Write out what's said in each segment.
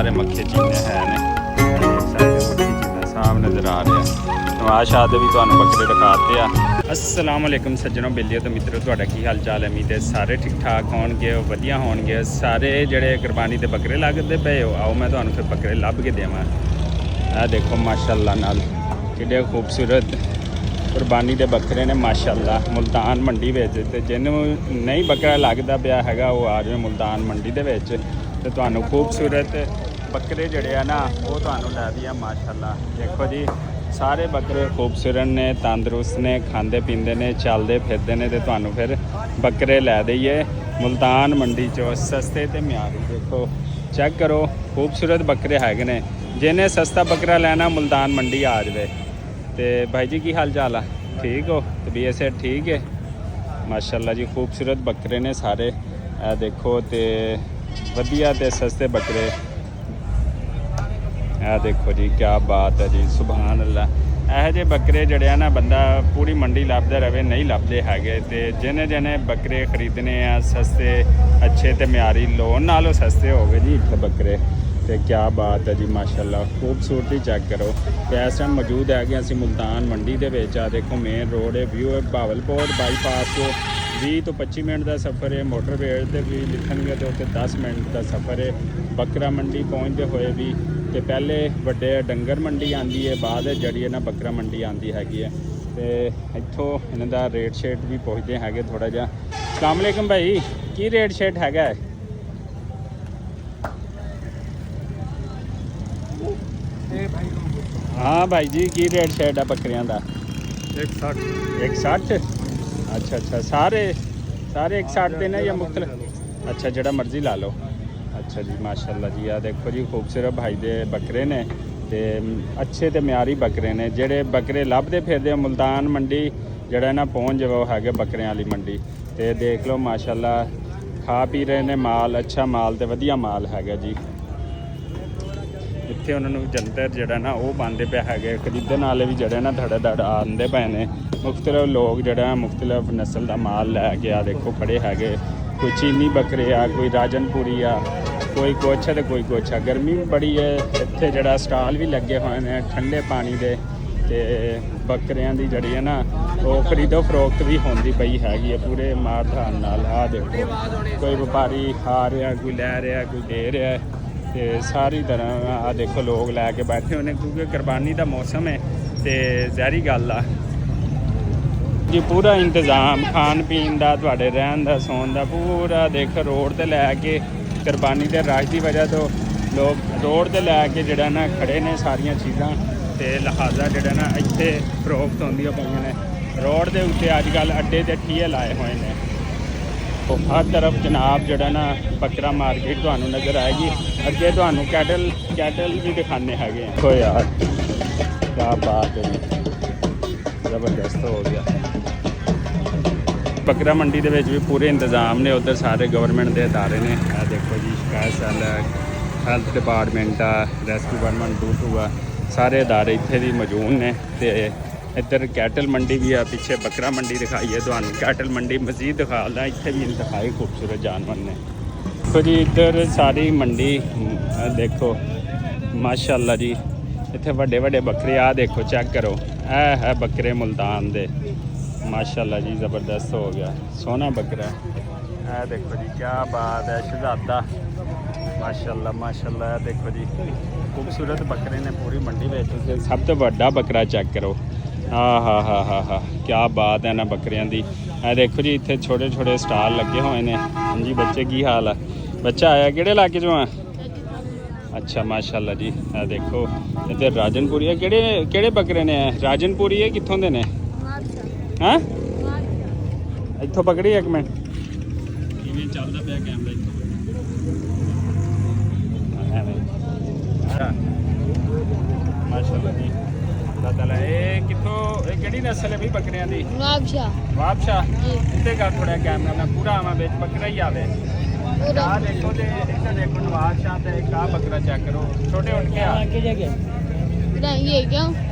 सारे मक्खे चीने है ने मक्खी चीना साफ नज़र आ रहे हैं। नवाज शाह दे भी तुहानू बकरे दिखाते हैं। अस्सलाम वालेकुम सज्जनों बेलियो तो मित्रों, तुहाडा की हाल चाल है? उम्मीद है सारे ठीक ठाक होणगे, वधिया होणगे। सारे ਜਿਹੜੇ कुरबानी ਦੇ बकरे लगते पे हो, आओ मैं तुहानू फिर बकरे लभ के देवां। आ देखो माशाअल्लाह नाल किड्डे खूबसूरत कुरबानी के बकरे ने माशाअल्लाह। मुल्तान मंडी में जिन्हों नहीं बकरा लगता पिया हैगा वो आ जाए मुल्तान मंडी के तो तुहानू खूबसूरत बकरे जड़े है ना वो तुहानू लै दिया माशाअल्लाह। देखो जी सारे बकरे खूबसूरत ने, तंदरुस्त ने, खाते पींदे ने, चलते फिरते हैं। तो तुहानू फिर बकरे लै दईए मुल्तान मंडी चो सस्ते तो म्यारी। देखो चेक करो खूबसूरत बकरे हैगे ने। जिन्हें सस्ता बकरा लेना मुल्तान मंडी आ जाए। तो भाई जी की हाल चाल है? ठीक हो? तबीयत से ठीक है माशाअल्लाह जी। खूबसूरत बकरे ने सारे देखो तो वधिया ते सस्ते बकरे। देखो जी क्या बात है जी, सुभान अल्लाह। यह जे बकरे जड़े हैं ना बंदा पूरी मंडी लभदा रहे नहीं लभदे हैगे। ते जिन्हें जिन्हें बकरे खरीदने आ सस्ते अच्छे ते म्यारी लोन नालों सस्ते हो गए जी इतने बकरे। तो क्या बात है जी माशाअल्लाह। खूबसूरती चेक करो। तो इस टाइम मौजूद है कि असी मुल्तान मंडी के देखो मेन रोड है, व्यू है भावलपुर बाईपास को 20 तो 25 मिनट का सफ़र है। मोटरवे पर भी लिखणगे तो उत्ते 10 मिनट का सफ़र है। बकरा मंडी पहुँचते हुए भी तो पहले वड्डे डंगर मंडी आती है, बाद जड़ी ना बकरा मंडी आती हैगी है। तो इत्थों इन्हां दा रेट शेट भी पुछते हैं थोड़ा जा। अस्सलाम वालेकुम भाई, की रेट शेट हैगा? हाँ भाई जी की रेट शेट है बकरियां का? 160। 160? अच्छा अच्छा सारे सारे 160 देना या मुख्तलिफ? अच्छा जड़ा मर्जी ला लो। अच्छा जी माशाअल्लाह जी। आ देखो जी खूबसूरत भाई दे बकरे ने ते अच्छे ते म्यारी बकरे ने। जेड़े बकरे लभदे फिरदे मुल्तान मंडी जड़ा ना पहुँच जाओ है बकरियां वाली मंडी। तो देख लो माशाअल्लाह खा पी रहे ने माल, अच्छा माल तो वधिया माल हैगा जी। इत्थे उन्होंने जंतर जड़ा ना वो पाते पे है, खरीदण वाले भी जड़े ना धड़ा धड़ आते पे ने। मुख्तलिफ लोग जड़ा मुख्तलिफ नस्ल का माल लैके आ देखो खड़े है। कोई चीनी बकरे आ, कोई राजनपुरी आ, कोई कुछ है तो कोई कुछ है। गर्मी भी बड़ी है इत्थे जड़ा स्टाल भी लगे हुए हैं ठंडे पानी दे। ते बकरियां दी जड़ी है ना वो खरीदो फरोख्त भी होंदी पई हैगी है पूरे मार धान नाल। आ देखो कोई व्यापारी आ रहा, कोई लै रहा, कोई दे रहा है। तो सारी तरह आ देखो लोग लैके बैठे होने क्योंकि कुरबानी का मौसम है। तो ज़ाहिरी गल आ जी पूरा इंतज़ाम खान पीन का, तुहाडे रहन का, सौन का पूरा देख रोड ते लैके कुरबानी के रश की वजह तो लोग रोड ते लैके जड़ा ना खड़े ने सारिया चीज़ां। तो लिहाजा जड़ा ना इत्थे फरोख्त होंदियां पईयां ने। रोड के उत्ते अजकल अड्डे ते ठीए लाए हुए हैं। तो हर तरफ जनाब जड़ा ना बकरा मार्केट तुहानू नज़र आएगी। अगे तुहानू कैटल भी दिखाने हैगे। देखो यार क्या बात है जी, ज़बरदस्त हो गया। बकरा मंडी के भी पूरे इंतजाम ने, उधर सारे गवर्नमेंट के अदारे ने। देखो जी शिकायत सेल है, हैल्थ डिपार्टमेंट आ, रेस्क्यू 112 आ, सारे अदारे इत्थे भी मौजूद ने। तो इधर कैटल मंडी भी है, पीछे बकरा मंडी दिखाई है तुहानू। कैटल मंडी मजीद दिखादा इत्थे भी दिखाई खूबसूरत जानवर ने। देखो जी इधर सारी मंडी देखो माशाअल्लाह जी। इत्थे बड़े बड़े बकरे आ देखो चेक करो। यह है बकरे मुल्तान दे माशाअल्लाह जी, ज़बरदस्त हो गया सोहना बकरा। यह देखो जी क्या बात है, शहजादा माशाअल्लाह माशाअल्लाह। देखो जी खूबसूरत बकरे ने पूरी मंडी में। सब तो बड़ा बकरा चेक करो। हा क्या बात है ना बकरियां दी। देखो जी इतने छोटे छोटे स्टाल लगे हुए हैं। हाँ जी बच्चे की हाल है? बच्चा आया किहड़े इलाके चों आ? अच्छा माशाअल्लाह जी। देखो इधर राजनपुरी है। किहड़े बकरे ने? राजनपुरी है कित्थों दे ने? हाँ इत्थों पकड़ी एक मिनट किवें चलदा पिया कैमरा माशाअल्लाह जी। अल्लाह ताला ये कित्थों किहड़ी नस्ल है भाई बकरियां दी? वाबशाह इत्थे कर थोड़ा कैमरा में पूरा आवां विच बकरा ही आवे। आ देखो ते इधर देखो नवाज शाह ते एक आ बकरा चेक करो छोटे उठ के आ ये क्यों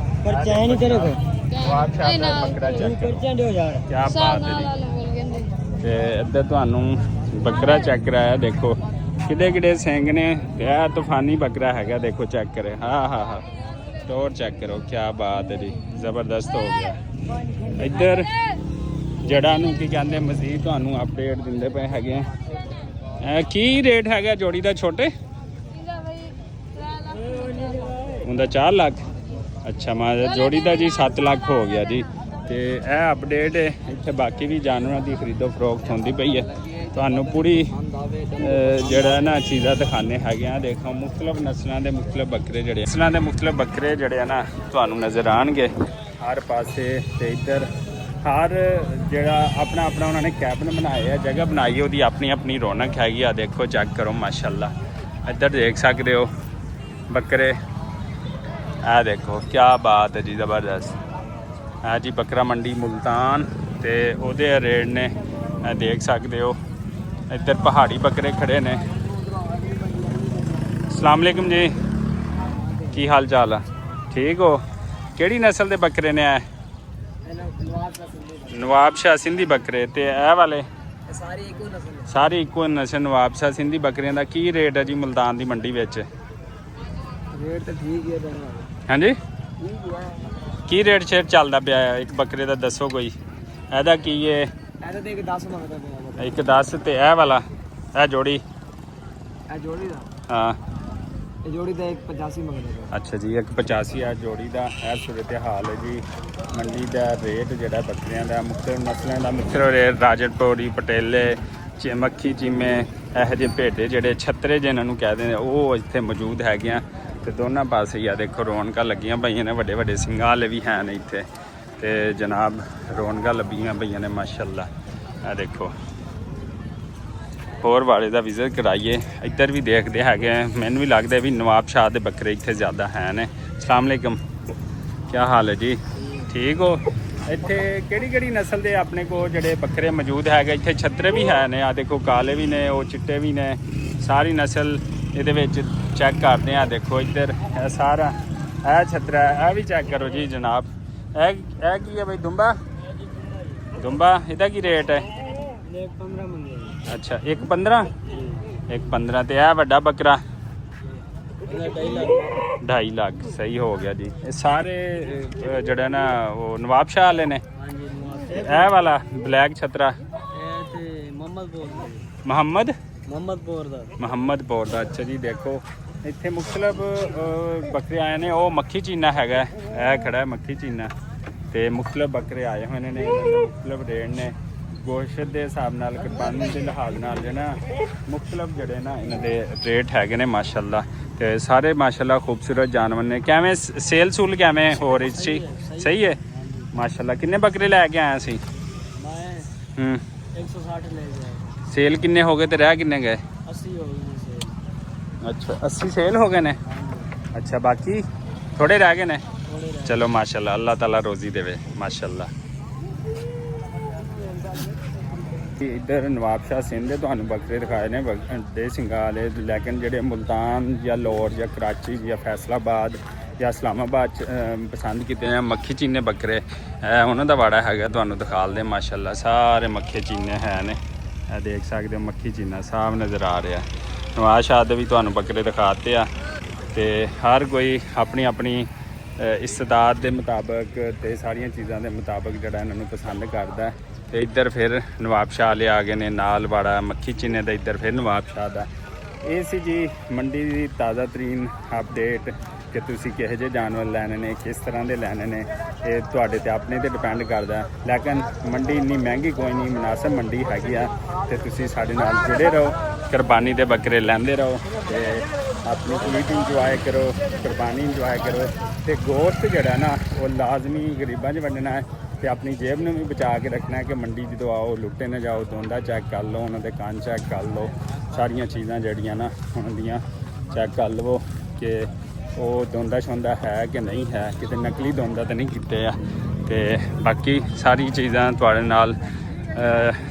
पर्चा है नहीं तेरे को? नवाज शाह दा बकरा चेक करो क्या बात है जी। ते इधर तुहानू बकरा चेक कराया देखो ਕਿਹੜੇ ਸਿੰਘ ਨੇ। ਇਹ ਤੂਫਾਨੀ ਬੱਕਰਾ ਹੈਗਾ, ਦੇਖੋ ਚੈੱਕ ਕਰੇ। ਹਾਂ ਟੋਰ ਚੈੱਕ ਕਰੋ, ਕੀ ਬਾਤ ਹੈ ਜੀ, ਜ਼ਬਰਦਸਤ ਹੋ ਗਿਆ। ਇੱਧਰ ਜੜ੍ਹਾਂ ਨੂੰ ਕੀ ਕਹਿੰਦੇ ਮਜ਼ੀਦ ਤੁਹਾਨੂੰ ਅਪਡੇਟ ਦਿੰਦੇ ਪਏ ਹੈਗੇ ਆ। ਕੀ ਰੇਟ ਹੈਗਾ ਜੋੜੀ ਦਾ ਛੋਟੇ ਉਹਦਾ 4 ਲੱਖ। ਅੱਛਾ ਜੋੜੀ ਦਾ ਜੀ 7 ਲੱਖ ਹੋ ਗਿਆ ਜੀ। ਤੇ ਇਹ ਅਪਡੇਟ ਹੈ। ਇੱਥੇ ਬਾਕੀ ਵੀ ਜਾਨਵਰਾਂ ਦੀ ਖਰੀਦੋ ਫਰੋਖਤ ਹੁੰਦੀ ਪਈ ਹੈ। ਤੁਹਾਨੂੰ ਪੂਰੀ ਜਿਹੜਾ ਨਾ ਚੀਜ਼ਾਂ ਦਿਖਾਣੇ ਹੈਗੇ ਆ। ਦੇਖੋ ਮੁਖਤਲਿਫ ਨਸਲਾਂ ਦੇ ਮੁਖਤਲਿਫ ਬੱਕਰੇ ਜਿਹੜੇ ਆ ਨਾ ਤੁਹਾਨੂੰ ਨਜ਼ਰ ਆਣਗੇ ਹਰ ਪਾਸੇ। ਤੇ ਇੱਧਰ ਹਰ ਜਿਹੜਾ ਆਪਣਾ ਉਹਨਾਂ ਨੇ ਕੈਬਨ ਬਣਾਏ ਆ, ਜਗ੍ਹਾ ਬਣਾਈ ਹੈ, ਉਹਦੀ ਆਪਣੀ ਰੌਣਕ ਹੈਗੀ ਆ। ਦੇਖੋ ਚੈੱਕ ਕਰੋ ਮਾਸ਼ਾਅੱਲਾ। ਇੱਧਰ ਦੇਖ ਸਕਦੇ ਹੋ ਬੱਕਰੇ। ਇਹ ਦੇਖੋ ਕੀ ਬਾਤ ਹੈ ਜੀ, ਜ਼ਬਰਦਸਤ ਹੈ ਜੀ। ਬੱਕਰਾ ਮੰਡੀ ਮੁਲਤਾਨ ਤੇ ਉਹਦੇ ਰੇਟ ਨੇ ਇਹ ਦੇਖ ਸਕਦੇ ਹੋ। ਇੱਧਰ ਪਹਾੜੀ ਬੱਕਰੇ ਖੜੇ ਨੇ। ਅਸਲਾਮ ਵਾਲੇਕੁਮ ਜੀ, ਕੀ ਹਾਲ ਚਾਲ ਆ? ਠੀਕ ਹੋ? ਕਿਹੜੀ ਨਸਲ ਦੇ ਬੱਕਰੇ ਨੇ? ਨਵਾਬ ਸ਼ਾਹ ਸਿੰਧੀ ਬੱਕਰੇ। ਤੇ ਇਹ ਵਾਲੇ ਸਾਰੇ ਇੱਕੋ ਨਸਲ ਨਵਾਬ ਸ਼ਾਹ ਸਿੰਧੀ ਬੱਕਰਿਆਂ ਦਾ ਕੀ ਰੇਟ ਹੈ ਜੀ ਮੁਲਤਾਨ ਦੀ ਮੰਡੀ ਵਿੱਚ? ਰੇਟ ਤਾਂ ਠੀਕ ਹੈ ਹਾਂਜੀ, ਕੀ ਰੇਟ ਸ਼ੇਰ ਚੱਲਦਾ ਪਿਆ ਹੈ ਇੱਕ ਬੱਕਰੇ ਦਾ? ਦੱਸੋ ਕੋਈ। ਇਹਦਾ ਕੀ ਹੈ? ਇਹਦਾ ਤੇ 10 ਮੰਗਦਾ ਪਿਆ। ਇੱਕ 10 ਤੇ ਇਹ ਵਾਲਾ ਇਹ ਜੋੜੀ ਦਾ ਹਾਂ ਇਹ ਜੋੜੀ ਦਾ 185 ਮੰਗਦਾ ਪਿਆ। ਅੱਛਾ ਜੀ 185 ਆ ਜੋੜੀ ਦਾ। ਇਹ ਸੂਰਤ ਹਾਲ ਹੈ ਜੀ ਮੰਡੀ ਦਾ ਰੇਟ ਜਿਹੜਾ ਬੱਕਰੀਆਂ ਦਾ ਮੁਖਤਲਿਫ ਨਸਲਾਂ ਦਾ ਮੁਖਤਲਿਫ ਰੇਟ। ਰਾਜਨਪੁਰੀ ਪਟੇਲੇ ਮੱਖੀ ਚੀਮੇ ਇਹੋ ਜਿਹੇ ਭੇਡੇ ਜਿਹੜੇ ਛੱਤਰੇ ਜਿਹਨਾਂ ਨੂੰ ਕਹਿੰਦੇ ਨੇ ਉਹ ਇੱਥੇ ਮੌਜੂਦ ਹੈਗੇ ਆ। ਤੇ ਦੋਨਾਂ ਪਾਸੇ ਹੀ ਆ ਦੇਖੋ ਰੌਣਕਾਂ ਲੱਗੀਆਂ ਪਈਆਂ ਨੇ। ਵੱਡੇ ਸਿੰਘਾਂ ਵਾਲੇ ਵੀ ਹੈ ਨੇ ਇੱਥੇ। ਤੇ ਜਨਾਬ ਰੌਣਕਾਂ ਲੱਗੀਆਂ ਪਈਆਂ ਨੇ ਮਾਸ਼ਾਅੱਲਾ। ਇਹ ਦੇਖੋ ਹੋਰ ਵਾਲੇ ਦਾ ਵਿਜ਼ਿਟ ਕਰਾਈਏ। ਇੱਧਰ ਵੀ ਦੇਖਦੇ ਹੈਗੇ ਆ। ਮੈਨੂੰ ਵੀ ਲੱਗਦਾ ਵੀ ਨਵਾਬ ਸ਼ਾਹ ਦੇ ਬੱਕਰੇ ਇੱਥੇ ਜ਼ਿਆਦਾ ਹੈ ਨੇ। ਅਸਲਾਮ ਵਾਲੇਕੁਮ, ਕੀ ਹਾਲ ਹੈ ਜੀ? ਠੀਕ ਹੋ? ਇੱਥੇ ਕਿਹੜੀ ਨਸਲ ਦੇ ਆਪਣੇ ਕੋਲ ਜਿਹੜੇ ਬੱਕਰੇ ਮੌਜੂਦ ਹੈਗੇ? ਇੱਥੇ ਛੱਤਰੇ ਵੀ ਹੈ ਨੇ। ਆ ਦੇਖੋ ਕਾਲੇ ਵੀ ਨੇ, ਉਹ ਚਿੱਟੇ ਵੀ ਨੇ। ਸਾਰੀ ਨਸਲ ਇਹਦੇ ਵਿੱਚ ਚੈੱਕ ਕਰਦੇ ਆ। ਦੇਖੋ ਇੱਧਰ ਇਹ ਸਾਰਾ ਇਹ ਛੱਤਰਾ ਇਹ ਵੀ ਚੈੱਕ ਕਰੋ ਜੀ ਜਨਾਬ। ਇਹ ਕੀ ਹੈ ਬਈ? ਦੁੰਬਾ ਇਹਦਾ ਕੀ ਰੇਟ ਹੈ? 15 ਮੰਗੇ। ਅੱਛਾ 1.15 1.15 ਤੇ ਇਹ ਵੱਡਾ ਬੱਕਰਾ 2.5 ਲੱਖ। ਸਹੀ ਹੋ ਗਿਆ ਜੀ। ਇਹ ਸਾਰੇ ਜਿਹੜਾ ਨਾ ਉਹ ਨਵਾਬ ਸ਼ਾਹ ਵਾਲੇ ਨੇ। ਇਹ ਵਾਲਾ ਬਲੈਕ ਛਤਰਾ ਇਹ ਤੇ ਮੁਹੰਮਦਪੁਰ ਦਾ। ਅੱਛਾ ਜੀ ਦੇਖੋ ਇੱਥੇ ਮੁਖਤਲਿਫ ਬੱਕਰੇ ਆਏ ਨੇ। ਉਹ ਮੱਖੀ ਚੀਨਾ ਹੈਗਾ, ਇਹ ਖੜਾ ਹੈ ਮੱਖੀ ਚੀਨਾ। ਤੇ ਮੁਖਤਲਿਫ ਬੱਕਰੇ ਆਏ ਹੋਏ ਨੇ। ਮੁਖਤਲਿਫ ਰੇਟ ਨੇ ਗੋਸ਼ਤ ਦੇ ਹਿਸਾਬ ਨਾਲ, ਕੁਰਬਾਨੀ ਦੇ ਲਿਹਾਜ਼ ਨਾਲ ਜਿਹੜਾ ਮੁਖਤਲਿਫ ਜਿਹੜੇ ਨਾ ਇਹਨਾਂ ਦੇ ਰੇਟ ਹੈਗੇ ਨੇ ਮਾਸ਼ਾਅੱਲਾ। ਤੇ ਸਾਰੇ ਮਾਸ਼ਾਅੱਲਾ ਖੂਬਸੂਰਤ ਜਾਨਵਰ ਨੇ। ਕਿਵੇਂ ਸੇਲ ਸੂਲ ਕਿਵੇਂ ਹੋ ਰਹੀ ਸੀ? ਸਹੀ ਹੈ ਮਾਸ਼ਾਅੱਲਾ। ਕਿੰਨੇ ਬੱਕਰੇ ਲੈ ਕੇ ਆਇਆ ਸੀ? ਮੈਂ 160 ਲੈ ਗਿਆ। ਸੇਲ ਕਿੰਨੇ ਹੋ ਗਏ ਤੇ ਰਹਿ ਕਿੰਨੇ ਗਏ? 80 ਹੋ ਗਏ ਸੇਲ। ਅੱਛਾ 80 ਸੇਲ ਹੋ ਗਏ ਨੇ। ਅੱਛਾ ਬਾਕੀ ਥੋੜੇ ਰਹਿ ਗਏ ਨੇ। ਚਲੋ ਮਾਸ਼ਾਅੱਲਾ, ਅੱਲਾਹ ਤਾਲਾ ਰੋਜ਼ੀ ਦੇਵੇ ਮਾਸ਼ਾਅੱਲਾ। ਇੱਧਰ ਨਵਾਬ ਸ਼ਾਹ ਸਿੰਧ ਦੇ ਤੁਹਾਨੂੰ ਬੱਕਰੇ ਦਿਖਾਏ ਨੇ ਵੱਡੇ ਸਿੰਘਾਂ ਵਾਲੇ। ਲੇਕਿਨ ਜਿਹੜੇ ਮੁਲਤਾਨ ਜਾਂ ਲਾਹੌਰ ਜਾਂ ਕਰਾਚੀ ਜਾਂ ਫੈਸਲਾਬਾਦ ਜਾਂ ਇਸਲਾਮਾਬਾਦ 'ਚ ਪਸੰਦ ਕੀਤੇ ਨੇ ਮੱਖੀ ਚੀਨੇ ਬੱਕਰੇ, ਉਹਨਾਂ ਦਾ ਵਾੜਾ ਹੈਗਾ। ਤੁਹਾਨੂੰ ਦਿਖਾਲਦੇ ਮਾਸ਼ਾਅੱਲਾ ਸਾਰੇ ਮੱਖੀ ਚੀਨੇ ਹੈ ਨੇ। ਇਹ ਦੇਖ ਸਕਦੇ ਹੋ ਮੱਖੀ ਚੀਨਾ ਸਾਫ ਨਜ਼ਰ ਆ ਰਿਹਾ। ਨਵਾਬ ਸ਼ਾਹ ਦੇ ਵੀ ਤੁਹਾਨੂੰ ਬੱਕਰੇ ਦਿਖਾਤੇ ਆ। ਤੇ ਹਰ ਕੋਈ ਆਪਣੀ ਇਸਤਾਦਾਦ ਦੇ ਮੁਤਾਬਕ ਤੇ ਸਾਰੀਆਂ ਚੀਜ਼ਾਂ ਦੇ ਮੁਤਾਬਕ ਜਿਹੜਾ ਇਹਨਾਂ ਨੂੰ ਪਸੰਦ ਕਰਦਾ। ਤੇ ਇੱਧਰ ਫਿਰ ਨਵਾਬ ਸ਼ਾਹ ਵਾਲੇ ਆ ਗਏ ਨੇ ਨਾਲ ਵਾੜਾ ਮੱਖੀ ਚੀਨੇ ਦਾ। ਇੱਧਰ ਫਿਰ ਨਵਾਬ ਸ਼ਾਹ ਦਾ। ਇਹ ਸੀ ਜੀ ਮੰਡੀ ਦੀ ਤਾਜ਼ਾ ਤਰੀਨ ਅਪਡੇਟ ਕਿ ਤੁਸੀਂ ਕਿਹੋ ਜਿਹੇ ਜਾਨਵਰ ਲੈਣੇ ਨੇ, ਕਿਸ ਤਰ੍ਹਾਂ ਦੇ ਲੈਣੇ ਨੇ। ਇਹ ਤੁਹਾਡੇ ਤੇ ਆਪਣੇ ਤੇ ਡਿਪੈਂਡ ਕਰਦਾ। ਲੇਕਿਨ ਮੰਡੀ ਇੰਨੀ ਮਹਿੰਗੀ ਕੋਈ ਨਹੀਂ, ਮੁਨਾਸਿਬ ਮੰਡੀ ਹੈਗੀ ਆ। ਤੇ ਤੁਸੀਂ ਸਾਡੇ ਨਾਲ ਜੁੜੇ ਰਹੋ, ਕੁਰਬਾਨੀ ਦੇ ਬੱਕਰੇ ਲੈਂਦੇ ਰਹੋ ਤੇ ਆਪਣੀ ਈਦ ਇੰਜੋਏ ਕਰੋ, ਕੁਰਬਾਨੀ ਇੰਜੋਏ ਕਰੋ। ਤੇ ਗੋਸ਼ਤ ਜਿਹੜਾ ਨਾ ਉਹ ਲਾਜ਼ਮੀ ਗਰੀਬਾਂ 'ਚ ਵੰਡਣਾ ਹੈ ਤੇ ਆਪਣੀ ਜੇਬ ਨੂੰ ਵੀ ਬਚਾ ਕੇ ਰੱਖਣਾ ਹੈ ਕਿ ਮੰਡੀ ਜਦੋਂ ਆਓ ਲੁੱਟੇ ਨਾ ਜਾਓ। ਦੋਂਦਾ ਚੈੱਕ ਕਰ ਲਓ, ਉਹਨਾਂ ਦੇ ਕੰਨ ਚੈੱਕ ਕਰ ਲਓ, ਸਾਰੀਆਂ ਚੀਜ਼ਾਂ ਜਿਹੜੀਆਂ ਨਾ ਉਹਨਾਂ ਦੀਆਂ ਚੈੱਕ ਕਰ ਲਵੋ ਕਿ ਉਹ ਦੋਂਦਾ ਛੋਂਦਾ ਹੈ ਕਿ ਨਹੀਂ ਹੈ, ਕਿਤੇ ਨਕਲੀ ਦੋਂਦਾ ਤਾਂ ਨਹੀਂ ਕੀਤੇ ਆ। ਤੇ ਬਾਕੀ ਸਾਰੀ ਚੀਜ਼ਾਂ ਤੁਹਾਡੇ ਨਾਲ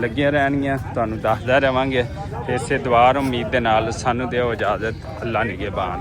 ਲੱਗੀਆਂ ਰਹਿਣਗੀਆਂ, ਤੁਹਾਨੂੰ ਦੱਸਦਾ ਰਹਾਂਗੇ। ਤੇ ਇਸੇ ਦੁਆ ਉਮੀਦ ਦੇ ਨਾਲ ਸਾਨੂੰ ਦਿਓ ਇਜਾਜ਼ਤ। ਅੱਲਾ ਨਿਗਹਿਬਾਨ।